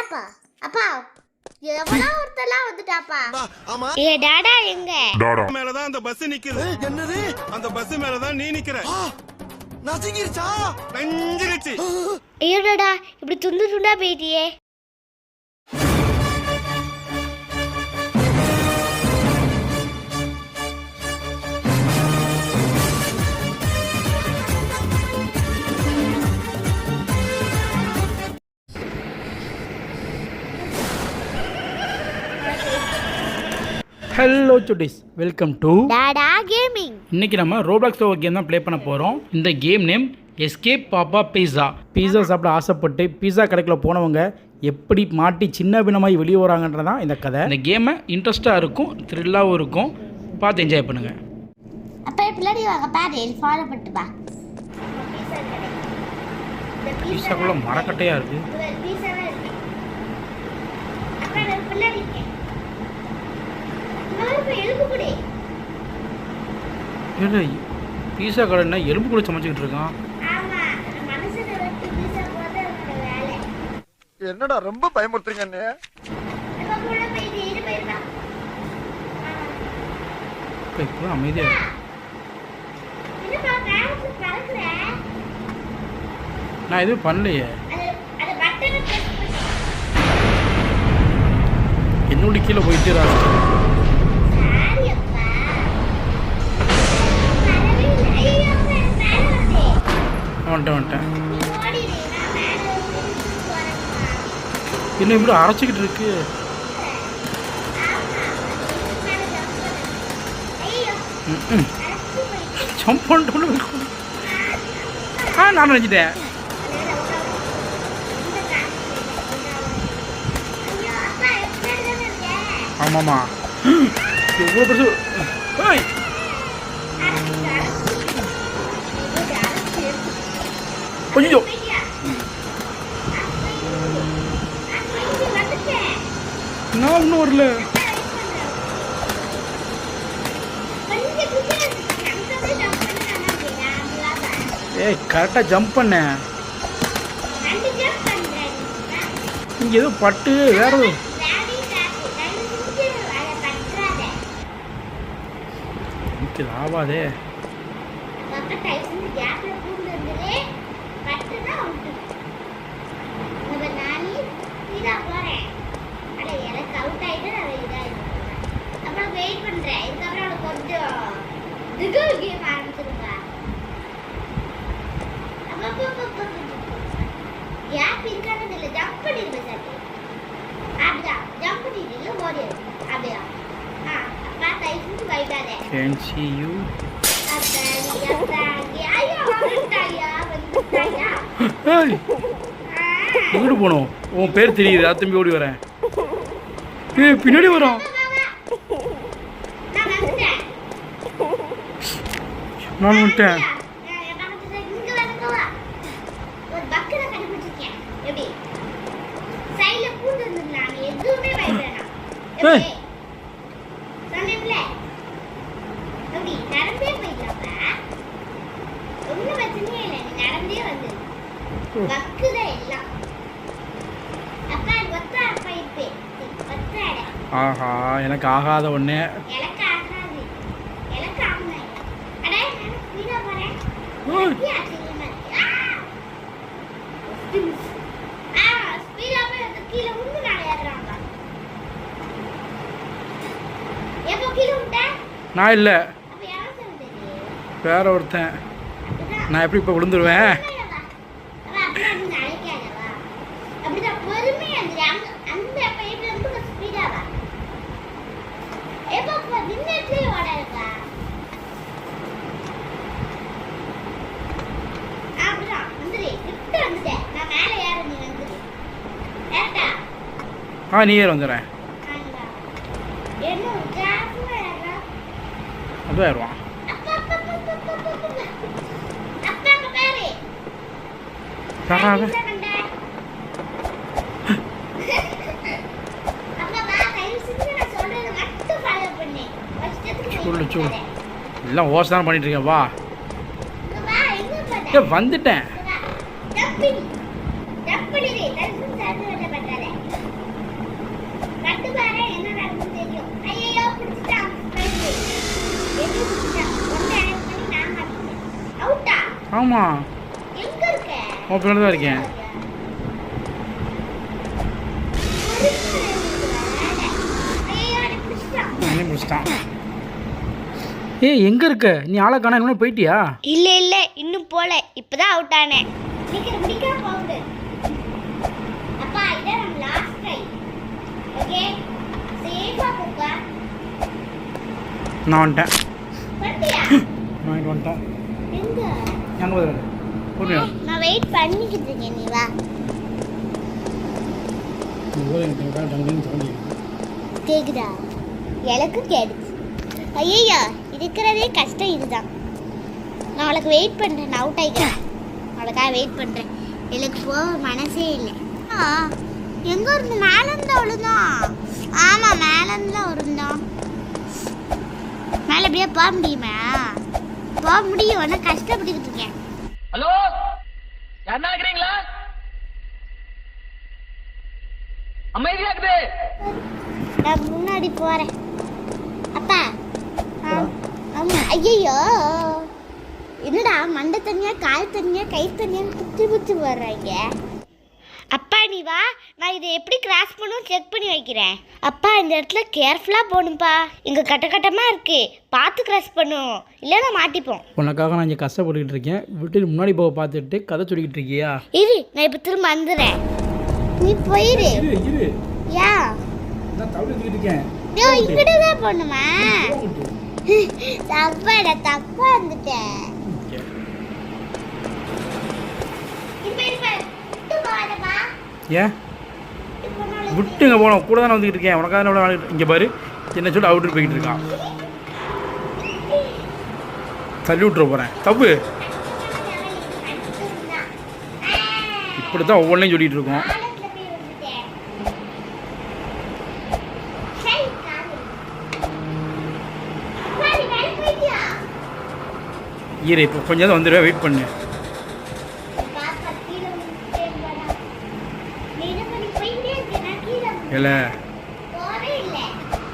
டாடாப்பா அப்பா எவ்வளோ ஒருத்தலாம் வந்துட்டாப்பா. ஏ டாடா எங்க? டாடா மேலதான் அந்த பஸ் நிக்குது. என்னது? அந்த பஸ் மேலதான் நீ நிக்கிற. நசுங்கிருச்சா? நஞ்சிருச்சு. ஐயோ டாடா இப்படி துண்டு துண்டா போயிட்டியே. ஹலோ சுட்டீஸ், வெல்கம் டு டாடா கேமிங். இன்னைக்கு நம்ம ரோப்ளாக்ஸ் ஒரு கேம் தான் ப்ளே பண்ண போகிறோம். இந்த கேம் நேம் எஸ்கேப் பாப்பா பீஸா. பீஸா சாப்பிட ஆசைப்பட்டு பீஸா கடைக்குள்ள போனவங்க எப்படி மாட்டி சின்ன பின்னமாகி வெளியே வராங்கன்றதான் இந்த கதை. இந்த கேமை இன்ட்ரெஸ்ட்டாக இருக்கும், த்ரில்லாகவும் இருக்கும். பார்த்து என்ஜாய் பண்ணுங்க. அப்பா பின்னாடி வாங்க பாரு, ஃபாலோ பண்ணிட்டு வா. பீஸாக்குள்ள மரக்கட்டையாக இருக்குது. இல்லை, பீஸா கடைன்னா எலும்பு கூட சமைச்சிக்கிட்டு இருக்கான். என்னடா ரொம்ப பயமுறுத்துறீங்க. இப்போ அமைதியாக இருக்கு. நான் எதுவும் பண்ணலையே. என்னோட கீழே போயிட்டு வந்துட்டேன். இன்னும் இப்படி அரைச்சிக்கிட்டு இருக்கு. ஜம்ப் பண்ணிட்டு நான் நினச்சிட்டேன். ஆமாம்மா, எவ்வளோ பெருசு. கொஞ்சம் நான் இன்னும் வரல. ஏய், கரெக்டாக ஜம்ப் பண்ண. இங்கே ஏதோ பட்டு வேற எனக்கு ஆகாதே. Can't see you. எங்கிட்டு போனோம்? உன் பேர் தெரியுது, அத்தம்பி ஓடி வரேன். பின்னாடி வரோம். நான் வந்துட்டேன். ஆஹா, எனக்கு ஆகாத ஒண்ணே. நான் இல்லை, வேற ஒருத்தன். நான் எப்படி இப்போ விழுந்துருவேன்? நீ ஏற வந்துடுறேன். அதுவும் ஏறுவான். சொல்லு எல்லாம் ஓஸ் தான் பண்ணிட்டு இருக்கேன். வா, வந்துட்டேன். ஆமாம் எங்க இருக்க உன் பின்னாடி தான் இருக்கேன். ஐயோ அடி புடிச்சிட்டான். நானே முடிச்சிட்டான். ஏய் எங்கே இருக்க நீ? ஆளை காணா இன்னும் போயிட்டியா? இல்ல இல்ல இன்னும் போல, இப்பதான் அவுட் ஆனேன். சீக்கிரம் பிடிக்காம போகுது. அப்பா இதான் நம்ம லாஸ்ட் ட்ரை. ஓகே சேஃபா போப்பா. நான் வந்துட்டேன். வந்துட்டியா? நான் இங்கே வந்துட்டேன். எங்க? எங்கே போதும் போடுறியா? நான் வெயிட் பண்ணிக்கிட்டு இருக்கேன், நீ வா. கேக்குதா? எனக்கு கேடுச்சு. ஐயோ இருக்கிறதே கஷ்டம் இதுதான். நான் அவளுக்கு வெயிட் பண்ணுறேன். நான் அவுட் ஆகிக்கிறேன். அவளுக்காக வெயிட் பண்ணுறேன். எனக்கு போக மனசே இல்லை. எங்கே இருந்து? மேலேருந்து அவ்வளோதான். ஆமாம் மேலேருந்து தான் வருந்தோம். மேலே எப்படியா போக முடியுமா? போக முடியும். ஆனால் கஷ்டப்பட்டுக்கிட்டு இருக்கேன். ஹலோ யாருன்னா இருக்கிறீங்களா? அமைதியா இருக்குது. நான் முன்னாடி போகிறேன். அப்பா ஆமா. ஐயோ என்னடா மண்டை தனியா கால் தனியா கை தனியா குத்தி குத்தி வர்றாங்க. அப்பா நீ வா, நான் இதை எப்படி கிராஸ் பண்ணும் செக் பண்ணி வைக்கிறேன். அப்பா இந்த இடத்துல கேர்ஃபுல்லாக போகணும்ப்பா. இங்கே கட்ட கட்டமாக இருக்கு, பார்த்து கிராஸ் பண்ணும், இல்லைன்னா மாட்டிப்போம். உனக்காக நான் இங்கே கஷ்டப்பட்டுக்கிட்டு இருக்கேன். விட்டு முன்னாடி போக பார்த்துட்டு கதை சொல்லிக்கிட்டு இருக்கியா? இரு நான் இப்போ திரும்ப வந்துடுறேன். நீ போயிரு. இரு யா நான் தவிர்த்துக்கிட்டு இருக்கேன். ஐயோ இங்கிட்ட தான் போகணுமா? தப்பாடா தப்பா வந்துட்டேன். ஏன் விட்டுங்க போனோம் கூட தானே வந்துக்கிட்டு இருக்கேன். உனக்காக தானே இங்கே பாரு என்ன சொல்லி அவுட்டு போய்கிட்டு இருக்கான். தள்ளி விட்டுற போகிறேன். தப்பு இப்படி தான் ஒவ்வொன்றையும் சொல்லிகிட்டு இருக்கோம். ஈர இப்போ கொஞ்சம் தான் வந்துடுவேன். வெயிட் பண்ணு. இல்லை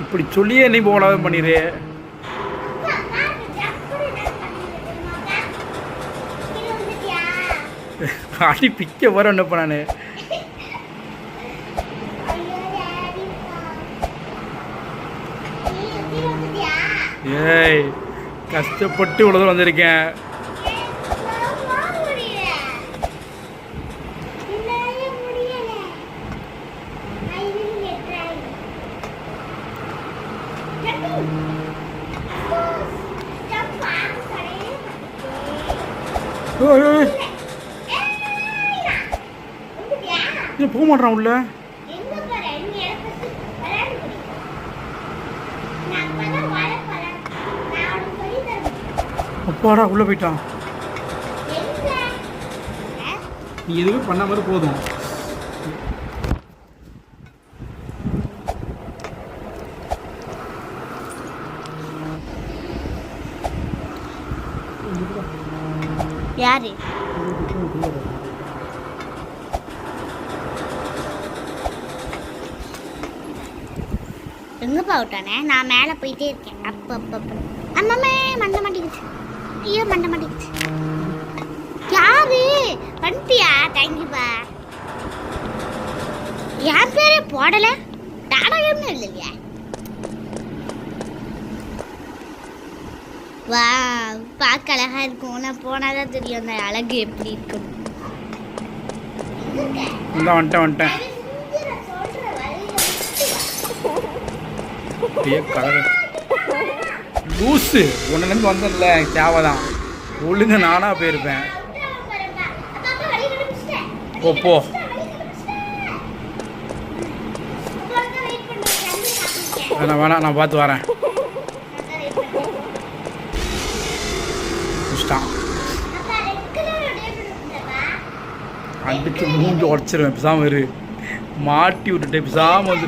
இப்படி சொல்லியே நீ போகலாத பண்ணிடு. அடி பிக்க வர என்னப்பா நான். ஏய் கஷ்டப்பட்டு இவ்வளோ தூரம் வந்திருக்கேன். போக மாட்டான் உள்ள. அப்பாடா உள்ள போயிட்டான். நீ எதுவும் பண்ண மாதிரி போதும். யாரு? எங்கப்பா விட்டானே? நான் மேலே போயிட்டே இருக்கேன். அப்போ அம்மாமே மண்டை மாட்டிக்கிச்சு. ஐயோ மண்டை மாட்டிக்கிச்சு. யாரு வந்துட்டியா? தேங்க்யூப்பா. என் பேரே போடல. நாடகம்னு இல்லையா? வா பார்க்க அழகா இருக்கும். நான் போனாதான் தெரியும் அந்த அழகு எப்படி இருக்கும். வந்துட்டேன். லூஸு ஒன்றுலேருந்து வந்ததில்ல தேவைதான். ஒழுங்க நானாக போயிருப்பேன். போ வேணாம் நான் பார்த்து வரேன். அடிச்சு மூஞ்சி உடச்சிருவேன். பிசாம இரு. மாட்டி விட்டுட்டு பிசாம வந்து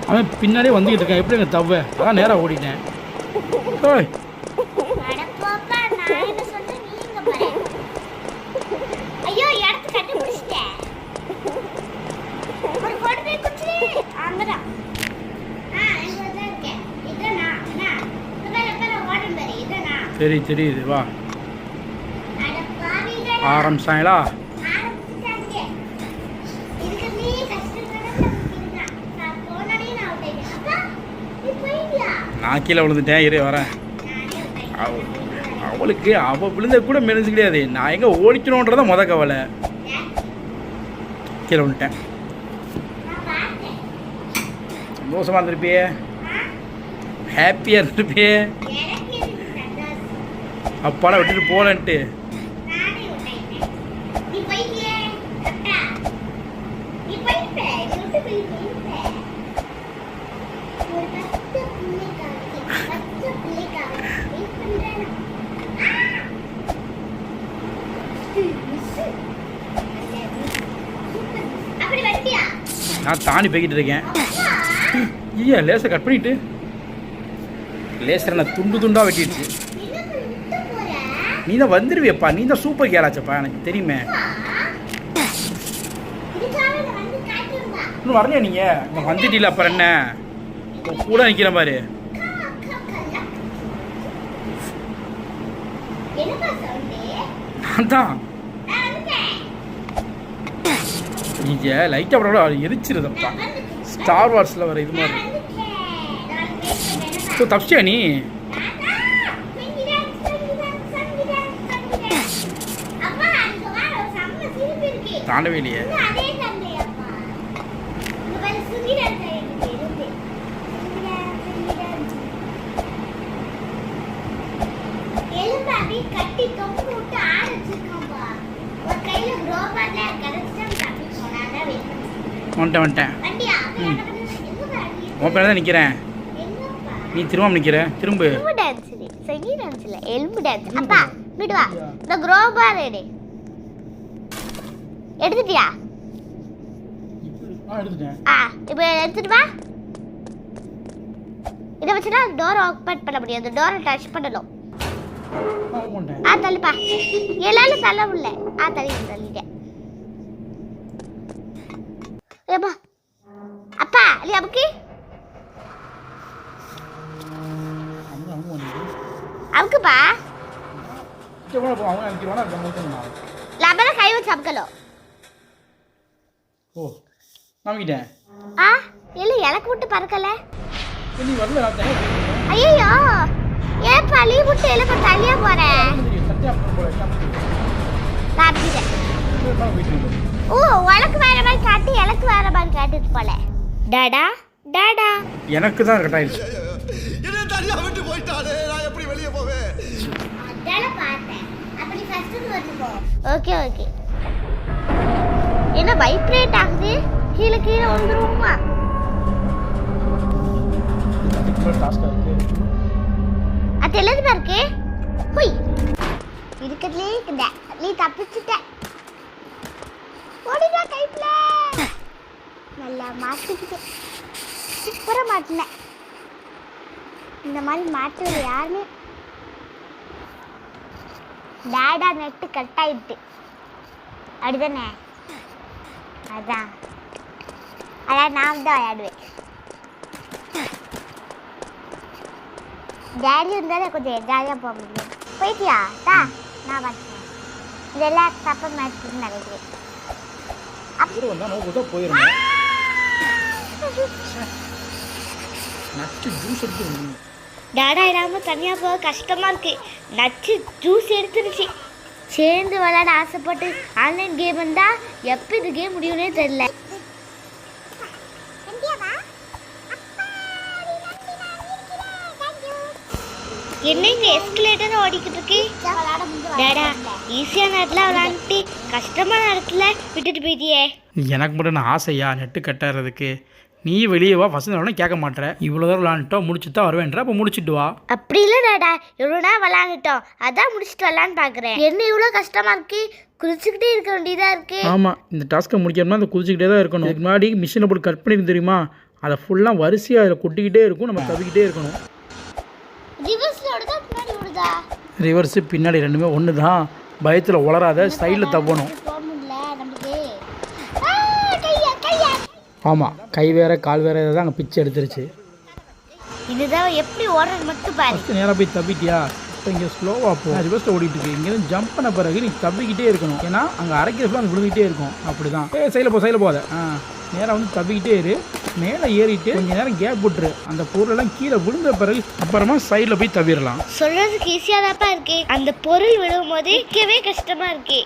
அவன் பின்னாடியே வந்துக்கிட்டு இருக்கான். எப்படி எங்கள் தவ அதான் நேராக ஓடிட்டேன். ஏய் குச்சி அங்கடா இங்க தான் இருக்கேன் இதனா அண்ணா இப்ப ஓடி பாரு இதனா தெரியுது வா அட பாவிடா ஆரம்பிச்சாங்களா? ஆரம்பிச்சாங்க இதுக்கு நீ கஷ்டப்படாம இருக்கா நான் போனடே நான் விட்டேன் அப்பா நீ போயிடியா நான் கீழே விழுந்துட்டேன், இரு வரேன். அவளுக்கு அவள் விழுந்த கூட மெலிஞ்சு கிடையாது, நான் எங்கே ஓடிக்கணுன்றத முத கவலை. கீழே விழுந்துட்டேன். சந்தோஷமாக இருந்திருப்பியே, ஹாப்பியாக இருந்திருப்பியே, அப்பாலாம் விட்டுட்டு போகலன்ட்டு. நான் தாண்டி போய்கிட்டு இருக்கேன். ஐயா லேசரை கட் பண்ணிட்டு லேசரை நான் துண்டு துண்டாக வெட்டிடுச்சு. நீ தான் வந்துடுவியப்பா, நீ தான் சூப்பர் கேளாச்சப்பா, எனக்கு தெரியுமே. இன்னும் வரலையா நீங்கள்? இங்கே வந்துட்டீங்களா? அப்புறம் என்ன கூட நிற்கிற மாதிரி. நான் தான் நீங்கள் லைட்டாக கூட எரிச்சிருதப்பா. ஸ்டார் வார்ஸில் வர இது மாதிரி. ஸோ தப்பிச்சியா நீ? தாண்டவே இல்லையே. கட்டி தொங்க விட்டு ஆட வச்சிருக்கோம்பா. ஒரு கையில ரோபாட்ல கரெக்டா தப்பி போனாடா வெயிட் பண்ணு. வந்துட்டேன். வண்டியா உன் பேர் தான் நிற்கிறேன், நீ திரும்ப நிற்கிற. திரும்ப எலும்பு டான்ஸ் இது, சங்கி டான்ஸ் இல்ல, எலும்பு டான்ஸ். அப்பா விடு வா, இந்த ரோபாட் எடுத்துட்டியா? எடுத்துட்டேன். இப்போ எடுத்துட்டு வா. இதை வச்சுனா டோர் ஓப்பன் பண்ண முடியாது, டோரை டச் பண்ணணும். தள்ளுப்பா, எல்லாரும் தள்ள முடியல. தள்ளிட்டேன். ஏப்பா அப்பா நீ அமுக்கி அமுக்குப்பா. லபர கை வச்சு அமுக்கலும். ஓ நம்பிட்டேன். இல்ல எனக்கு விட்டு பறக்கல. நீ வரல. ஐயோ ஏப்பா லீ விட்டு எலும்ப தள்ளியா போறேன். ஓ உனக்கு வேற மாதிரி காட்டி எனக்கு வேற மாதிரி காட்டிட்டு போல. டாடா டாடா எனக்கு தான் கட் ஆயிடுச்சு. என்ன தனியா விட்டு போயிட்டானே, நான் எப்படி வெளிய போவேன்? அதால பார்த்தேன். அப்படி ஃபர்ஸ்ட் வந்து போ. ஓகே என்ன வைப்ரேட் ஆகுது? கீழ வந்துருமா? அது எழுதுமா இருக்கு. ஹுய் இருக்கதுலே இந்த நீ தப்பிச்சிட்ட. ஓடிடா கைப்ல. நல்லா மாட்டிக்கிட்டு சூப்பரா மாட்டினேன். இந்த மாதிரி மாட்டுறது யாருமே. டேடா நெட்டு கட் ஆயிட்டு அப்படிதானே? அதான் நான் தான் விளையாடுவேன். டேடி இருந்தாலும் கொஞ்சம் ஜாலியாக போக முடியும். போயிட்டியா? நான் பார்த்தேன். இதெல்லாம் தப்பு மேட்ச்சுன்னு நினைக்கிறேன். டாடா இல்லாமல் தனியாக போக கஷ்டமாக இருக்கு. நச்சு ஜூஸ் எடுத்துருச்சு. சேர்ந்து விளையாட ஆசைப்பட்டு ஆன்லைன் கேம் இருந்தால் எப்போ இது கேம் முடியும்னே தெரியல. என்ன இங்கே எஸ்கலேட்டர் ஓடிக்கிட்டு இருக்கு? டாடா ஈஸியான நேரத்தில் விளாண்டுட்டு கஷ்டமான நேரத்தில் விட்டுட்டு போயிட்டியே. எனக்கு மட்டும் நான் ஆசையா நெட்டு கட்டாகிறதுக்கு? நீ வெளியே வா, ஃபஸ்ட்டு கேட்க மாட்டேற. இவ்வளோ தூரம் விளாண்டுட்டோம், முடிச்சுட்டு தான் வருவேன்ற. அப்போ முடிச்சுட்டு வா. அப்படி இல்லை டாடா, இவ்வளோ நேரம் விளாண்டுட்டோம், அதான் முடிச்சுட்டு வரலான்னு பார்க்குறேன். என்ன இவ்வளோ கஷ்டமாக இருக்கு? குதிச்சுக்கிட்டே இருக்க வேண்டியதாக இருக்கு. ஆமாம், இந்த டாஸ்க்கை முடிக்கணும்னா அந்த குதிச்சுக்கிட்டே தான் இருக்கணும். இதுக்கு முன்னாடி மிஷினை போட்டு கட் பண்ணிருந்து தெரியுமா? அதை ஃபுல்லாக வரிசையாக அதில் கொட்டிக்கிட்டே இருக்கும், நம்ம தவிக்கிட்டே இருக்கணும். ரிவர்ஸு பின்னாடி ரெண்டுமே ஒன்று தான். பயத்தில் உளராத, சைடில் தவணும். ஆமாம், கை வேற கால் வேற தான் அங்கே பிச்சை எடுத்துருச்சு. இதுதான் எப்படி ஓடுறது மட்டும் பாரு. ஃபஸ்ட்டு நேராக போய் தப்பிட்டியா? இப்போ இங்கே ஸ்லோவாக போ. ரிவர்ஸில் ஓடிட்டு இருக்கு. இங்கேருந்து ஜம்ப் பண்ண பிறகு நீ தப்பிக்கிட்டே இருக்கணும். ஏன்னா அங்கே அரைக்கிறதுலாம் அங்கே விழுந்துகிட்டே இருக்கும். அப்படி தான். சைடில் போகாத. நேராக வந்து தப்பிக்கிட்டே இரு. மேலே ஏறிட்டு கொஞ்சம் நேரம் கேப் விட்டுரு. அந்த பொருளெல்லாம் கீழே விழுந்த பிறகு அப்புறமா சைடில் போய் தவிரலாம். சொல்றதுக்கு ஈஸியாக தான்ப்பா இருக்கு. அந்த பொருள் விழுகும் போது இருக்கவே கஷ்டமா இருக்கு.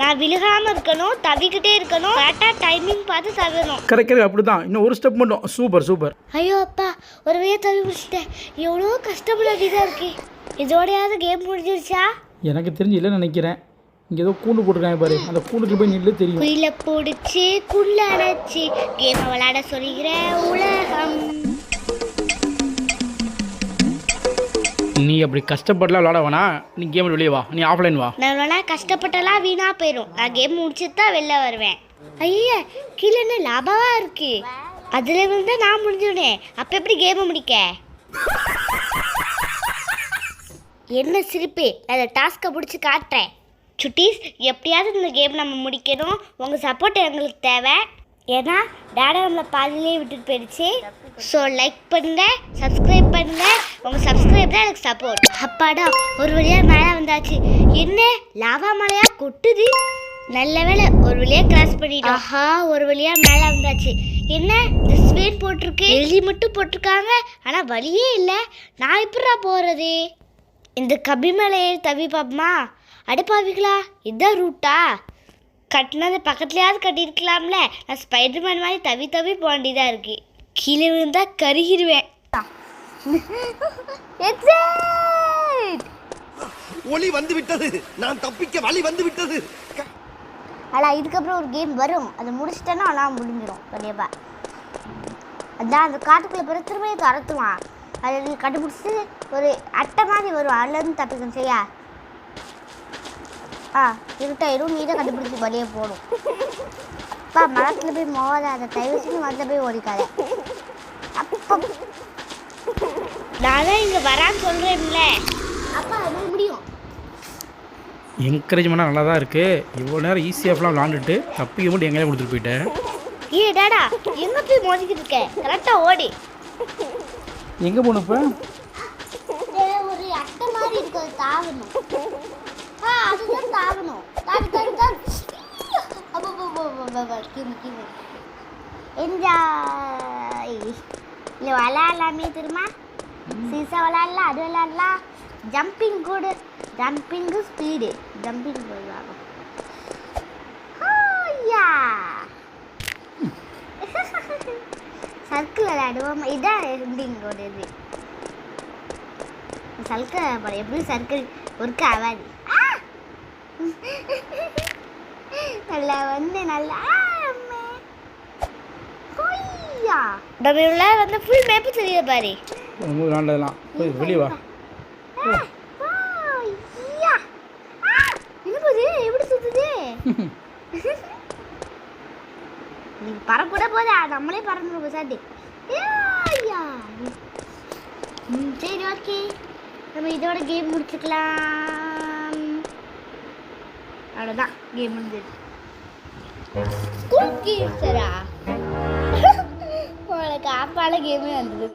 நான் விழுகாம இருக்கணும், தவிக்கிட்டே இருக்கணும், கரெக்டாக டைமிங் பார்த்து தவிரணும். கரெக்ட் அப்படி தான். இன்னும் ஒரு ஸ்டெப் மட்டும். சூப்பர். ஐயோ அப்பா, ஒரு வழியாக தவி முடிச்சிட்டேன். எவ்வளோ கஷ்டப்பட வேண்டியதாக இருக்கு. இதோடையாவது கேம் முடிஞ்சிருச்சா? எனக்கு தெரிஞ்சு இல்லைன்னு நினைக்கிறேன். இங்கே ஏதோ கூண்டு போட்டிருக்காங்க பாரு. அந்த கூண்டுக்கு போய் நில்லு தெரியும். குயில பிடிச்சி குள்ள அடைச்சி கேமை விளையாட சொல்லிக்கிற உலகம். நீ அப்படி கஷ்டப்படலாம் விளாட வேணா. நீ கேம் வெளியே வா. நீ ஆஃப்லைன் வா. நான் வேணா கஷ்டப்பட்டெல்லாம் வீணாக போயிடும். நான் கேம் முடிச்சுட்டு தான் வெளில வருவேன். ஐயா, கீழே என்ன லாபாவா இருக்கு? அதில் வந்து நான் முடிஞ்சுடனேன். அப்போ எப்படி கேமை முடிக்க? என்ன சிரிப்பு? நான் அந்த டாஸ்க்கை பிடிச்சி காட்டுறேன். சுட்டீஸ், எப்படியாவது இந்த கேம் நம்ம முடிக்கணும். உங்கள் சப்போர்ட் எங்களுக்கு தேவை. ஏன்னா டேடா நம்மளை பாதியிலே விட்டுட்டு போயிடுச்சு. ஸோ லைக் பண்ணுங்க, சப்ஸ்கிரைப் பண்ணுங்க. உங்கள் சப்ஸ்கிரைப் தான் எனக்கு சப்போர்ட். அப்பாடா, ஒரு வழியாக மேலே வந்தாச்சு. என்ன லாவா மலையாக கொட்டுது? நல்ல வேலை ஒரு வழியாக கிராஸ் பண்ணிட்டோம். ஆஹா, ஒரு வழியாக மேலே வந்தாச்சு. என்ன இந்த ஸ்வீட் போட்டிருக்கு, எழுதி மட்டும் போட்டிருக்காங்க, ஆனால் வழியே இல்லை. நான் எப்படா போகிறது? இந்த கபி மேலே ஏறி தவி பார்ப்போமா? அடைப்பாவிங்களா, இதுதான் ரூட்டா? கட்டினது பக்கத்துலையாவது கட்டியிருக்கலாம்ல. நான் ஸ்பைடர்மேன் மாதிரி தவி போக வேண்டியதாக இருக்கு. கீழே விழுந்தா கருகிடுவேன். ஒளி வந்து விட்டது. நான் தப்பிக்க வழி வந்து விட்டது. ஆனால் இதுக்கப்புறம் ஒரு கேம் வரும். அதை முடிச்சிட்டேன்னா ஆனால் முடிஞ்சிடும் கண்டிப்பா. அதான் அந்த காட்டுக்குள்ளே பிற திரும்ப துரத்துவான். அதை நீ கண்டுபிடிச்சி ஒரு அட்டை மாதிரி வரும். அதுலேருந்து தப்பிக்கணும். சரியா? இருட்டாயிரும். நீ தான் கண்டுபிடிச்சி வழியே போடும். அப்பா, மரத்தில் போய் மோத. அதை தயவு செஞ்சு மரத்தில் போய் ஓடிக்காத. அப்போ நான் தான் இங்கே வரான்னு சொல்கிறேன்ல. அப்பா, அது முடியும். என்கரேஜ்மெண்ட்டாக நல்லா தான் இருக்குது. இவ்வளோ நேரம் ஈஸியாகலாம் விளாண்டுட்டு தப்பிக்க மட்டும் எங்கேயா கொடுத்துட்டு போயிட்டேன். டேடா, எங்கே போய் மோதிக்கிட்டு இருக்க? கரெக்டாக ஓடி. எங்கே போனப்போ? ஒரு அட்டை மாதிரி இருக்கு, அது தாவணும். அதுதான் தாவணும். என்ஜாய். இல்லை விளையாடலாமே திரும்ப. சீசா விளையாடலாம், அது விளையாடலாம். ஜம்பிங் கூட. Jumping speed. ஜம்பிங் போடுவாங்க. சர்க்கிள் விளையாடுவோம். இதான் ஜம்பிங்கோட இது. சர்க்கிள் எப்படி சர்க்கிள் ஒர்க் ஆகாது. நல்லா வந்து நல்லா நம்ம வந்து ஃபுல் மேப்பு தெரியுது பாரு. விளாண்டதெல்லாம் வெளியே வா. எப்படி சுத்துது? நீ பறக்கூட போதா, நம்மளே பறந்துடும் சாட்டி. சரி, ஓகே, நம்ம இதோட கேம் முடிச்சுக்கலாம். அவ்வளோதான், கேம் முடிஞ்சது. ஸ்கூல் கேம் சரா உனக்கு ஆப்பால கேமே வந்தது.